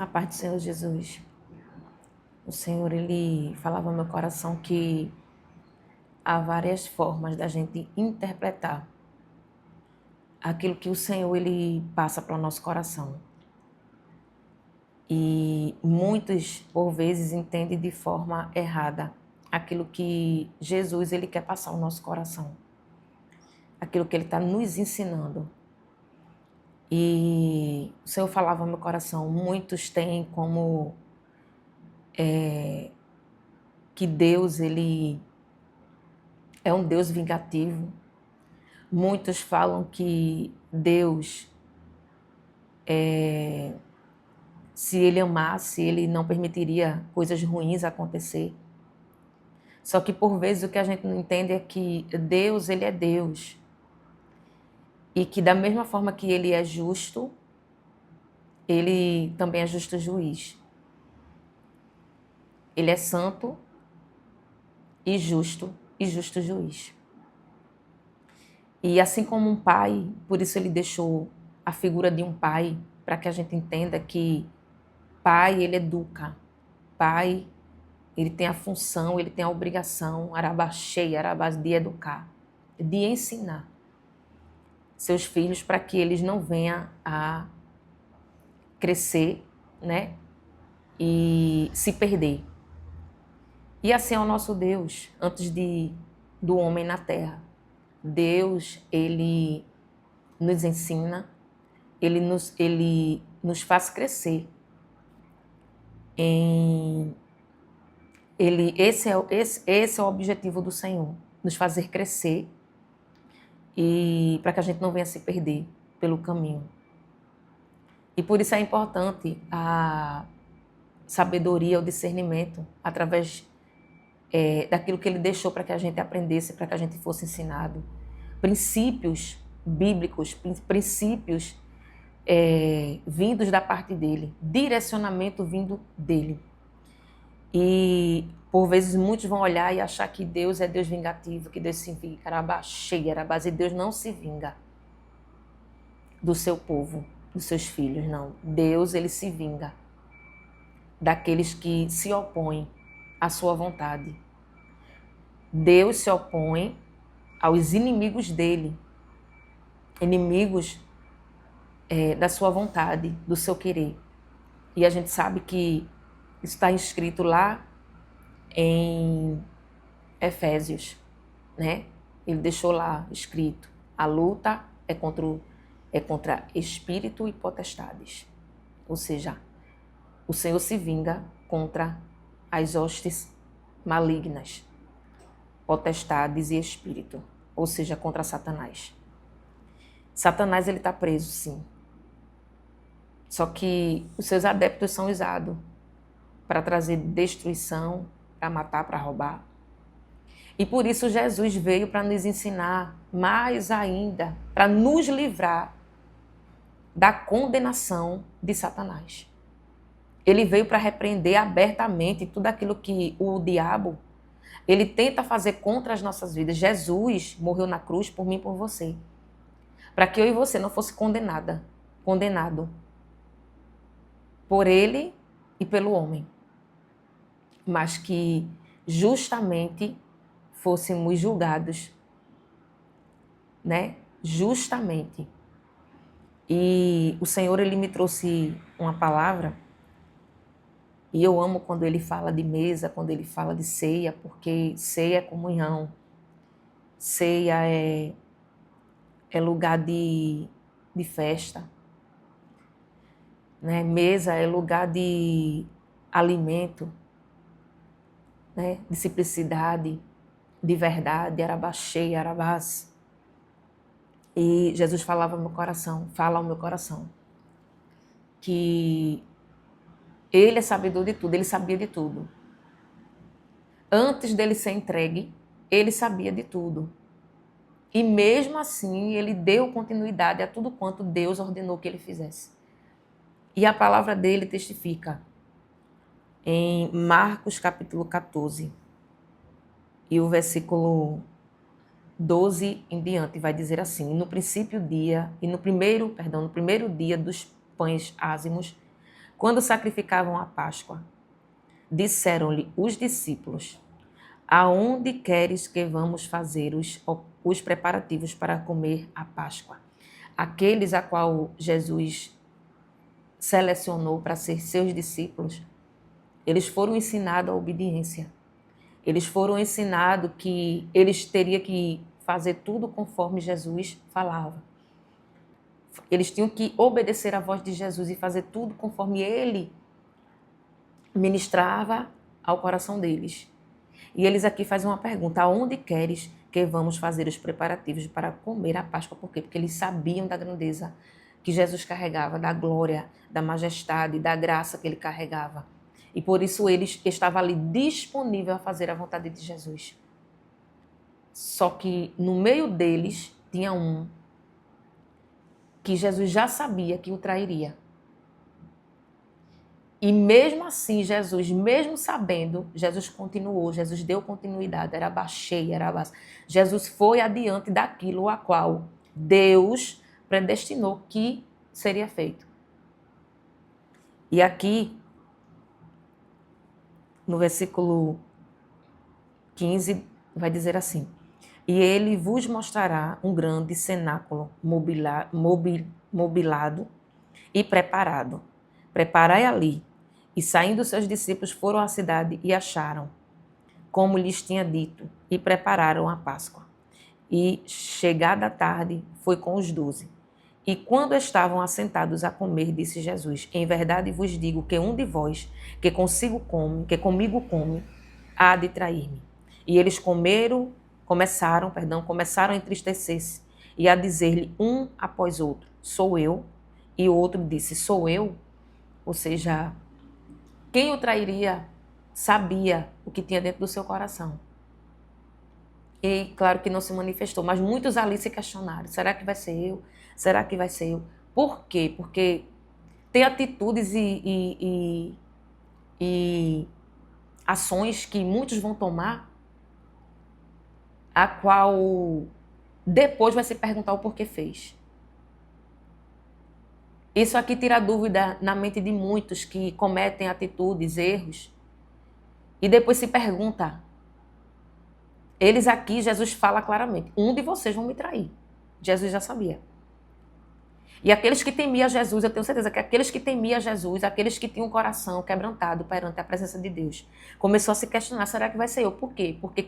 A paz do Senhor Jesus. O Senhor, Ele falava ao meu coração que há várias formas da gente interpretar aquilo que o Senhor, Ele passa para o nosso coração. E muitos, por vezes, entendem de forma errada aquilo que Jesus, Ele quer passar ao nosso coração. Aquilo que Ele está nos ensinando. E o Senhor falava ao meu coração, muitos têm como que Deus, Ele é um Deus vingativo. Muitos falam que Deus, se Ele amasse, Ele não permitiria coisas ruins acontecer. Só que por vezes o que a gente não entende é que Deus, Ele é Deus. E que da mesma forma que Ele é justo, Ele também é justo juiz. Ele é santo e justo juiz. E assim como um pai, por isso Ele deixou a figura de um pai, para que a gente entenda que pai, ele educa. Pai, ele tem a função, ele tem a obrigação, arabaxei, arabás, de educar, de ensinar seus filhos para que eles não venham a crescer, né? E se perder. E assim é o nosso Deus, antes do homem na terra. Deus, ele nos ensina, ele nos faz crescer. Esse é o objetivo do Senhor, nos fazer crescer e para que a gente não venha se perder pelo caminho. E por isso é importante a sabedoria, o discernimento, através daquilo que Ele deixou para que a gente aprendesse, para que a gente fosse ensinado. Princípios bíblicos, princípios vindos da parte dEle, direcionamento vindo dEle. E por vezes muitos vão olhar e achar que Deus é Deus vingativo, que Deus se vinga, e Deus não se vinga do seu povo, dos seus filhos, não. Deus, ele se vinga daqueles que se opõem à sua vontade. Deus se opõe aos inimigos dele, inimigos da sua vontade, do seu querer. E a gente sabe que isso está escrito lá em Efésios, né? Ele deixou lá escrito: a luta é contra espírito e potestades. Ou seja, o Senhor se vinga contra as hostes malignas, potestades e espírito, ou seja, contra Satanás. Satanás, ele está preso, sim. Só que os seus adeptos são usados para trazer destruição, para matar, para roubar. E por isso Jesus veio para nos ensinar mais ainda, para nos livrar da condenação de Satanás. Ele veio para repreender abertamente tudo aquilo que o diabo, ele tenta fazer contra as nossas vidas. Jesus morreu na cruz por mim e por você, para que eu e você não fosse condenado por ele e pelo homem, mas que justamente fôssemos julgados, né? Justamente. E o Senhor, ele me trouxe uma palavra, e eu amo quando ele fala de mesa, quando ele fala de ceia, porque ceia é comunhão, ceia é lugar de festa, né? Mesa é lugar de alimento, né? De simplicidade, de verdade, arabaxei, arabás. E Jesus falava ao meu coração, fala ao meu coração, que ele é sabedor de tudo, ele sabia de tudo. Antes dele ser entregue, ele sabia de tudo. E mesmo assim, ele deu continuidade a tudo quanto Deus ordenou que ele fizesse. E a palavra dele testifica em Marcos capítulo 14, e o versículo 12 em diante vai dizer assim: no primeiro dia dos pães ázimos, Quando sacrificavam a Páscoa, disseram-lhe os discípulos: aonde queres que vamos fazer os preparativos para comer a Páscoa? Aqueles a qual Jesus selecionou para ser seus discípulos, eles foram ensinados a obediência. Eles foram ensinados que eles teriam que fazer tudo conforme Jesus falava. Eles tinham que obedecer à voz de Jesus e fazer tudo conforme ele ministrava ao coração deles. E eles aqui fazem uma pergunta: aonde queres que vamos fazer os preparativos para comer a Páscoa? Por quê? Porque eles sabiam da grandeza que Jesus carregava, da glória, da majestade, da graça que ele carregava. E por isso eles estavam ali disponíveis a fazer a vontade de Jesus. Só que no meio deles tinha um que Jesus já sabia que o trairia. E mesmo assim, Jesus, mesmo sabendo, Jesus continuou, Jesus deu continuidade, era baixei, era baixa. Jesus foi adiante daquilo a qual Deus predestinou que seria feito. E aqui, no versículo 15, vai dizer assim: e ele vos mostrará um grande cenáculo mobilado e preparado. Preparai ali. E saindo seus discípulos foram à cidade e acharam, como lhes tinha dito, e prepararam a Páscoa. E, chegada a tarde, foi com os 12. E quando estavam assentados a comer, disse Jesus: em verdade vos digo que um de vós, que comigo come, há de trair-me. E eles começaram a entristecer-se e a dizer-lhe um após outro: sou eu. E o outro disse: sou eu. Ou seja, quem o trairia sabia o que tinha dentro do seu coração. E claro que não se manifestou, mas muitos ali se questionaram: será que vai ser eu? Será que vai ser eu? Por quê? Porque tem atitudes e ações que muitos vão tomar, a qual depois vai se perguntar o porquê fez. Isso aqui tira dúvida na mente de muitos que cometem atitudes, erros, e depois se pergunta. Eles aqui, Jesus fala claramente: um de vocês vão me trair. Jesus já sabia. E aqueles que temiam Jesus, eu tenho certeza que aqueles que temiam Jesus, aqueles que tinham o coração quebrantado perante a presença de Deus, começou a se questionar: será que vai ser eu? Por quê? Porque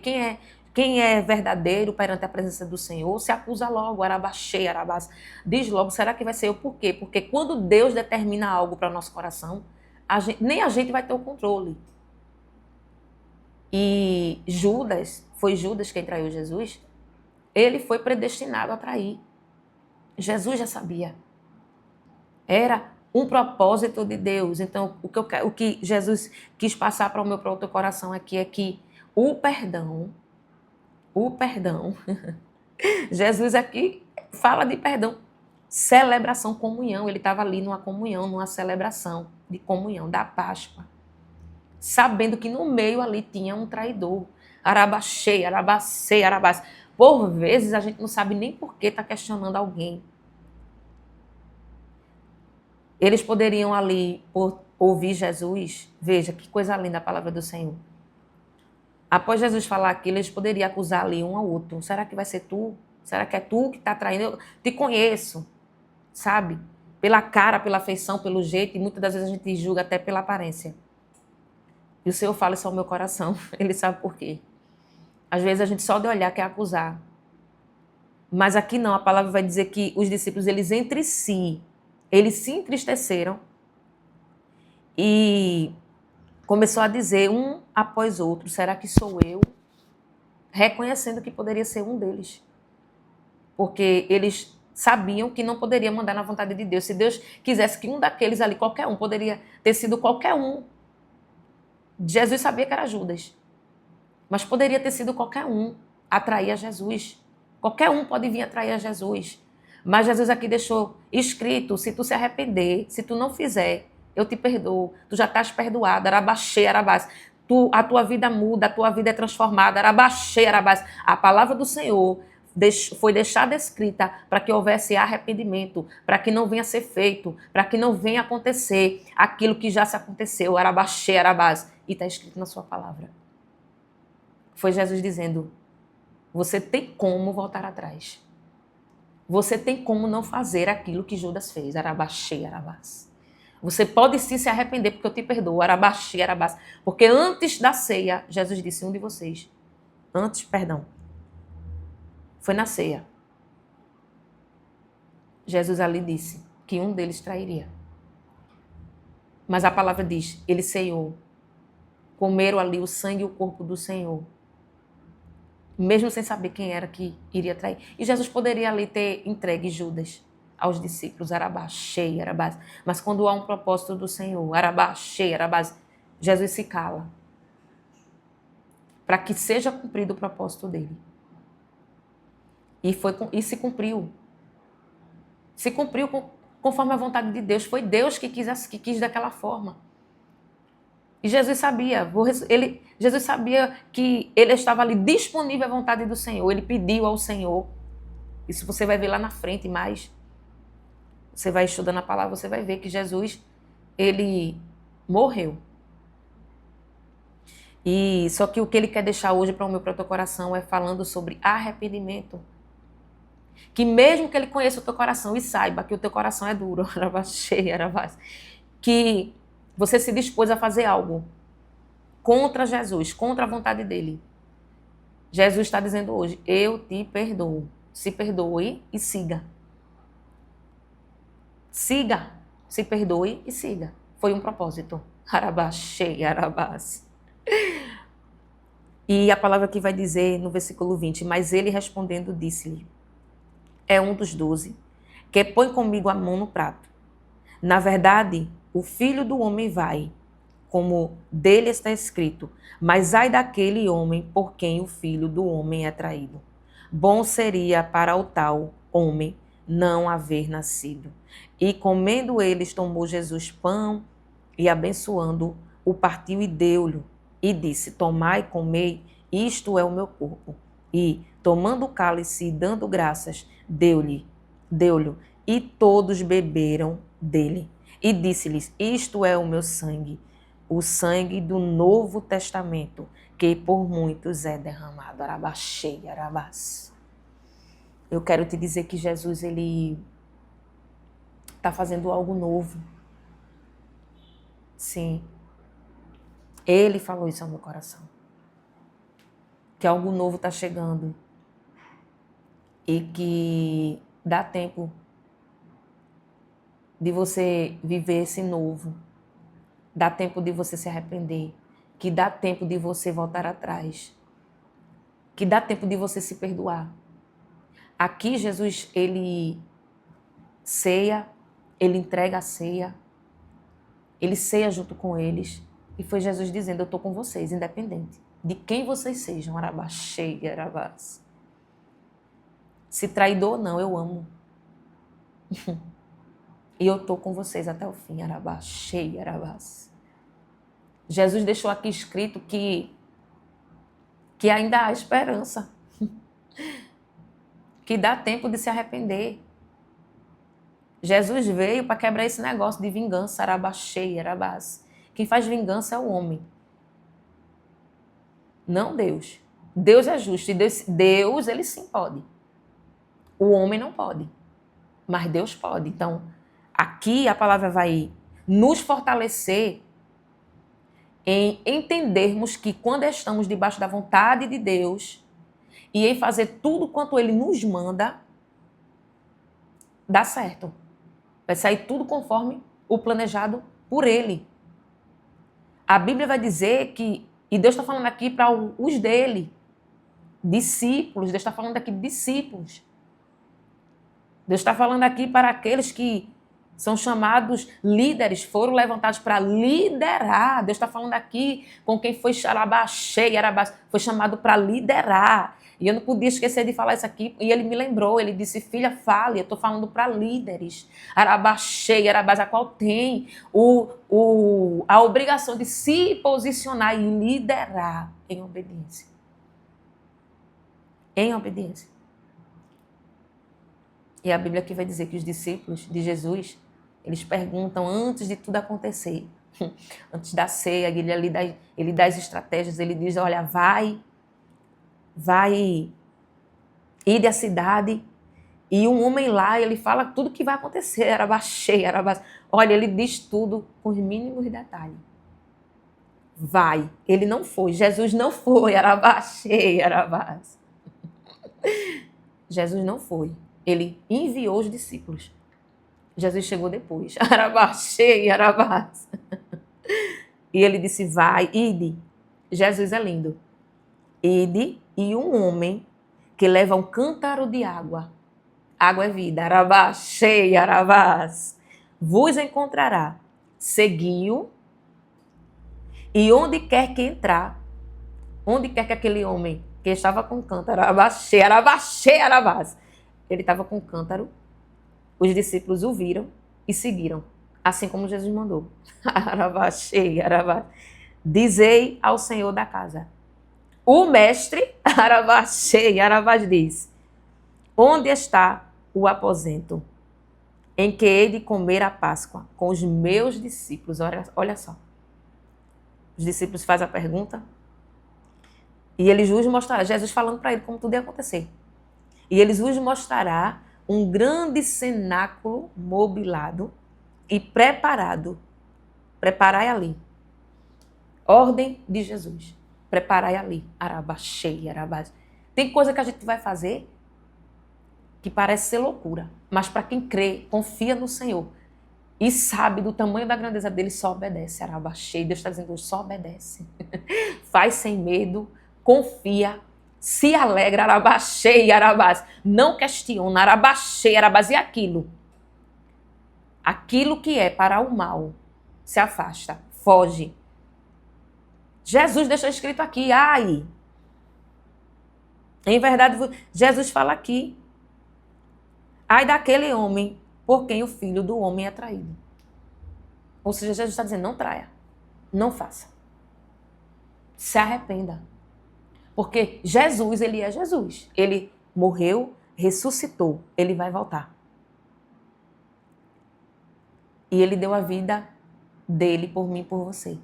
quem é verdadeiro perante a presença do Senhor se acusa logo, arabaxê, arabás. Diz logo: será que vai ser eu? Por quê? Porque quando Deus determina algo para o nosso coração, nem a gente vai ter o controle. E foi Judas quem traiu Jesus, ele foi predestinado a trair. Jesus já sabia. Era um propósito de Deus. Então, o que Jesus quis passar para o teu coração aqui é que o perdão, Jesus aqui fala de perdão, celebração, comunhão. Ele estava ali numa comunhão, numa celebração de comunhão, da Páscoa, sabendo que no meio ali tinha um traidor. Arabaxê, arabacê, arabás. Por vezes a gente não sabe nem por que está questionando alguém. Eles poderiam ali ouvir Jesus. Veja que coisa linda a palavra do Senhor. Após Jesus falar aquilo, eles poderiam acusar ali um ao outro. Será que vai ser tu? Será que é tu que está traindo? Eu te conheço, sabe? Pela cara, pela feição, pelo jeito. E muitas das vezes a gente julga até pela aparência. E o Senhor fala isso ao meu coração. Ele sabe por quê. Às vezes a gente só de olhar quer acusar. Mas aqui não, a palavra vai dizer que os discípulos, eles entre si, eles se entristeceram e começou a dizer um após outro: será que sou eu? Reconhecendo que poderia ser um deles. Porque eles sabiam que não poderia mandar na vontade de Deus. Se Deus quisesse que um daqueles ali, qualquer um, poderia ter sido qualquer um. Jesus sabia que era Judas. Mas poderia ter sido qualquer um a trair a Jesus. Qualquer um pode vir a trair a Jesus. Mas Jesus aqui deixou escrito: se tu se arrepender, se tu não fizer, eu te perdoo. Tu já estás perdoado. Arabaxê, arabás. A tua vida muda, a tua vida é transformada. Arabaxê, arabás. A palavra do Senhor foi deixada escrita para que houvesse arrependimento, para que não venha a ser feito, para que não venha a acontecer aquilo que já se aconteceu, arabaxê, arabás, e está escrito na sua palavra. Foi Jesus dizendo, você tem como voltar atrás. Você tem como não fazer aquilo que Judas fez, arabaxê, arabás. Você pode sim se arrepender, porque eu te perdoo, arabaxê, arabás. Porque antes da ceia, Jesus disse, foi na ceia. Jesus ali disse que um deles trairia. Mas a palavra diz, ele ceiou. Comeram ali o sangue e o corpo do Senhor. Mesmo sem saber quem era que iria trair. E Jesus poderia ali ter entregue Judas aos discípulos, arabaxê, arabás. Mas quando há um propósito do Senhor, arabaxê, arabás, Jesus se cala. Para que seja cumprido o propósito dele. E se cumpriu. Se cumpriu conforme a vontade de Deus. Foi Deus que quis daquela forma. E Jesus sabia que ele estava ali disponível à vontade do Senhor. Ele pediu ao Senhor. Isso você vai ver lá na frente mais. Você vai estudando a palavra, você vai ver que Jesus, ele morreu. E só que o que ele quer deixar hoje para o meu próprio coração é falando sobre arrependimento. Que mesmo que ele conheça o teu coração e saiba que o teu coração é duro, que você se dispôs a fazer algo contra Jesus, contra a vontade dele. Jesus está dizendo hoje, eu te perdoo. Se perdoe e siga. Siga, se perdoe e siga. Foi um propósito. Arabaxê, arabás. E a palavra que vai dizer no versículo 20, mas ele respondendo disse-lhe, é um dos 12, que põe comigo a mão no prato. Na verdade, o filho do homem vai, como dele está escrito, mas ai daquele homem por quem o filho do homem é traído. Bom seria para o tal homem não haver nascido. E comendo eles, tomou Jesus pão e abençoando, o partiu e deu-lhe. E disse, tomai e comei, isto é o meu corpo. E, tomando o cálice e dando graças, deu-lhe, e todos beberam dele. E disse-lhes, isto é o meu sangue, o sangue do Novo Testamento, que por muitos é derramado. Arabaxê, arabás. Eu quero te dizer que Jesus, ele está fazendo algo novo. Sim. Ele falou isso ao meu coração. Que algo novo está chegando. E que dá tempo de você viver esse novo. Dá tempo de você se arrepender. Que dá tempo de você voltar atrás. Que dá tempo de você se perdoar. Aqui Jesus, ele ceia, ele entrega a ceia, ele ceia junto com eles. E foi Jesus dizendo, eu estou com vocês, independente de quem vocês sejam, arabaxê, arabás. Se traidor ou não, eu amo. E eu estou com vocês até o fim, arabaxê, arabás. Jesus deixou aqui escrito que ainda há esperança. Que dá tempo de se arrepender. Jesus veio para quebrar esse negócio de vingança, arabaxê, arabás. Quem faz vingança é o homem. Não Deus. Deus é justo e Deus, ele sim pode. O homem não pode, mas Deus pode. Então, aqui a palavra vai nos fortalecer em entendermos que quando estamos debaixo da vontade de Deus e em fazer tudo quanto Ele nos manda, dá certo. Vai sair tudo conforme o planejado por Ele. A Bíblia vai dizer que, e Deus está falando aqui para os dele, discípulos, Deus está falando aqui de discípulos. Deus está falando aqui para aqueles que são chamados líderes, foram levantados para liderar. Deus está falando aqui com quem foi xarabaxê, foi chamado para liderar. E eu não podia esquecer de falar isso aqui. E ele me lembrou, ele disse, filha, fale, eu estou falando para líderes. Arabaxê, arabás, a qual tem a obrigação de se posicionar e liderar em obediência. Em obediência. E a Bíblia aqui vai dizer que os discípulos de Jesus, eles perguntam antes de tudo acontecer. Antes da ceia, ele dá as estratégias, ele diz, olha, vai ir da cidade. E um homem lá, ele fala tudo que vai acontecer. Olha, ele diz tudo com os mínimos detalhes. Vai. Ele não foi. Jesus não foi. Arabás. Jesus não foi. Ele enviou os discípulos. Jesus chegou depois. Arabás. E ele disse, vai, ide. Jesus é lindo. Ide e um homem que leva um cântaro de água. Água é vida. Arabás. Vos encontrará. Seguiu. E onde quer que entrar, onde quer que aquele homem que estava com o cântaro, arabás, ele estava com o cântaro, os discípulos o viram e seguiram, assim como Jesus mandou. Arabás. Dizei ao Senhor da casa. O mestre, arabás, diz, onde está o aposento em que hei de comer a Páscoa com os meus discípulos? Olha só. Os discípulos fazem a pergunta e eles vos mostrará, Jesus falando para ele como tudo ia acontecer. E eles vos mostrará um grande cenáculo mobilado e preparado. Preparai ali. Ordem de Jesus. Preparai ali. Arabás. Tem coisa que a gente vai fazer que parece ser loucura, mas para quem crê, confia no Senhor e sabe do tamanho da grandeza dele, só obedece. Arabaxei. Deus está dizendo hoje, só obedece. Faz sem medo, confia, se alegra, arabaxei, arabás. Não questiona, arabaxei, arabás. E aquilo? Aquilo que é para o mal, se afasta, foge. Jesus deixou escrito aqui, ai. Em verdade, Jesus fala aqui, ai daquele homem por quem o filho do homem é traído. Ou seja, Jesus está dizendo, não traia, não faça. Se arrependa. Porque Jesus, ele é Jesus. Ele morreu, ressuscitou, ele vai voltar. E ele deu a vida dele por mim e por você.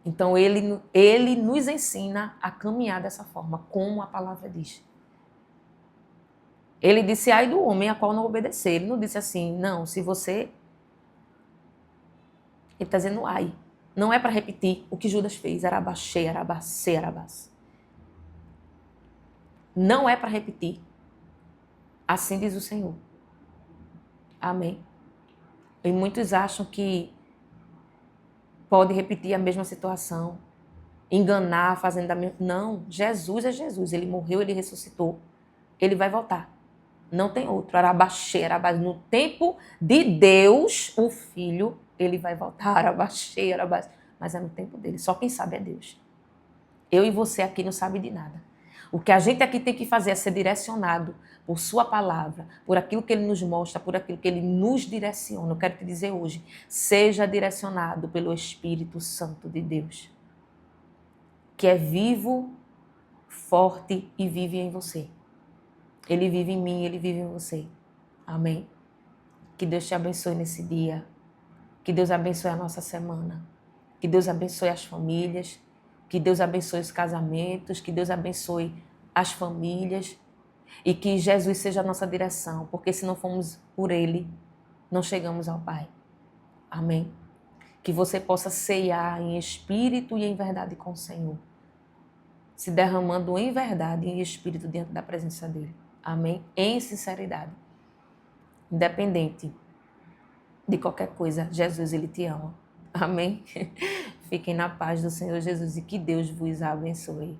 Então, ele nos ensina a caminhar dessa forma, como a palavra diz. Ele disse, ai do homem a qual não obedecer. Ele não disse assim, não, se você... Ele está dizendo ai. Não é para repetir o que Judas fez. Arabaxei, arabacei, arabás. Não é para repetir. Assim diz o Senhor. Amém. E muitos acham que pode repetir a mesma situação. Enganar, fazendo a mesma... Não, Jesus é Jesus. Ele morreu, ele ressuscitou. Ele vai voltar. Não tem outro. Arabaxei, arabás. No tempo de Deus, o Filho, ele vai voltar. Arabaxei, arabás. Mas é no tempo dele. Só quem sabe é Deus. Eu e você aqui não sabe de nada. O que a gente aqui tem que fazer é ser direcionado por sua palavra, por aquilo que ele nos mostra, por aquilo que ele nos direciona. Eu quero te dizer hoje, seja direcionado pelo Espírito Santo de Deus, que é vivo, forte e vive em você. Ele vive em mim, ele vive em você. Amém? Que Deus te abençoe nesse dia. Que Deus abençoe a nossa semana. Que Deus abençoe as famílias. Que Deus abençoe os casamentos. Que Deus abençoe as famílias. E que Jesus seja a nossa direção. Porque se não formos por Ele, não chegamos ao Pai. Amém? Que você possa ceiar em espírito e em verdade com o Senhor. Se derramando em verdade e em espírito diante da presença dEle. Amém? Em sinceridade. Independente de qualquer coisa, Jesus, Ele te ama. Amém? Fiquem na paz do Senhor Jesus e que Deus vos abençoe.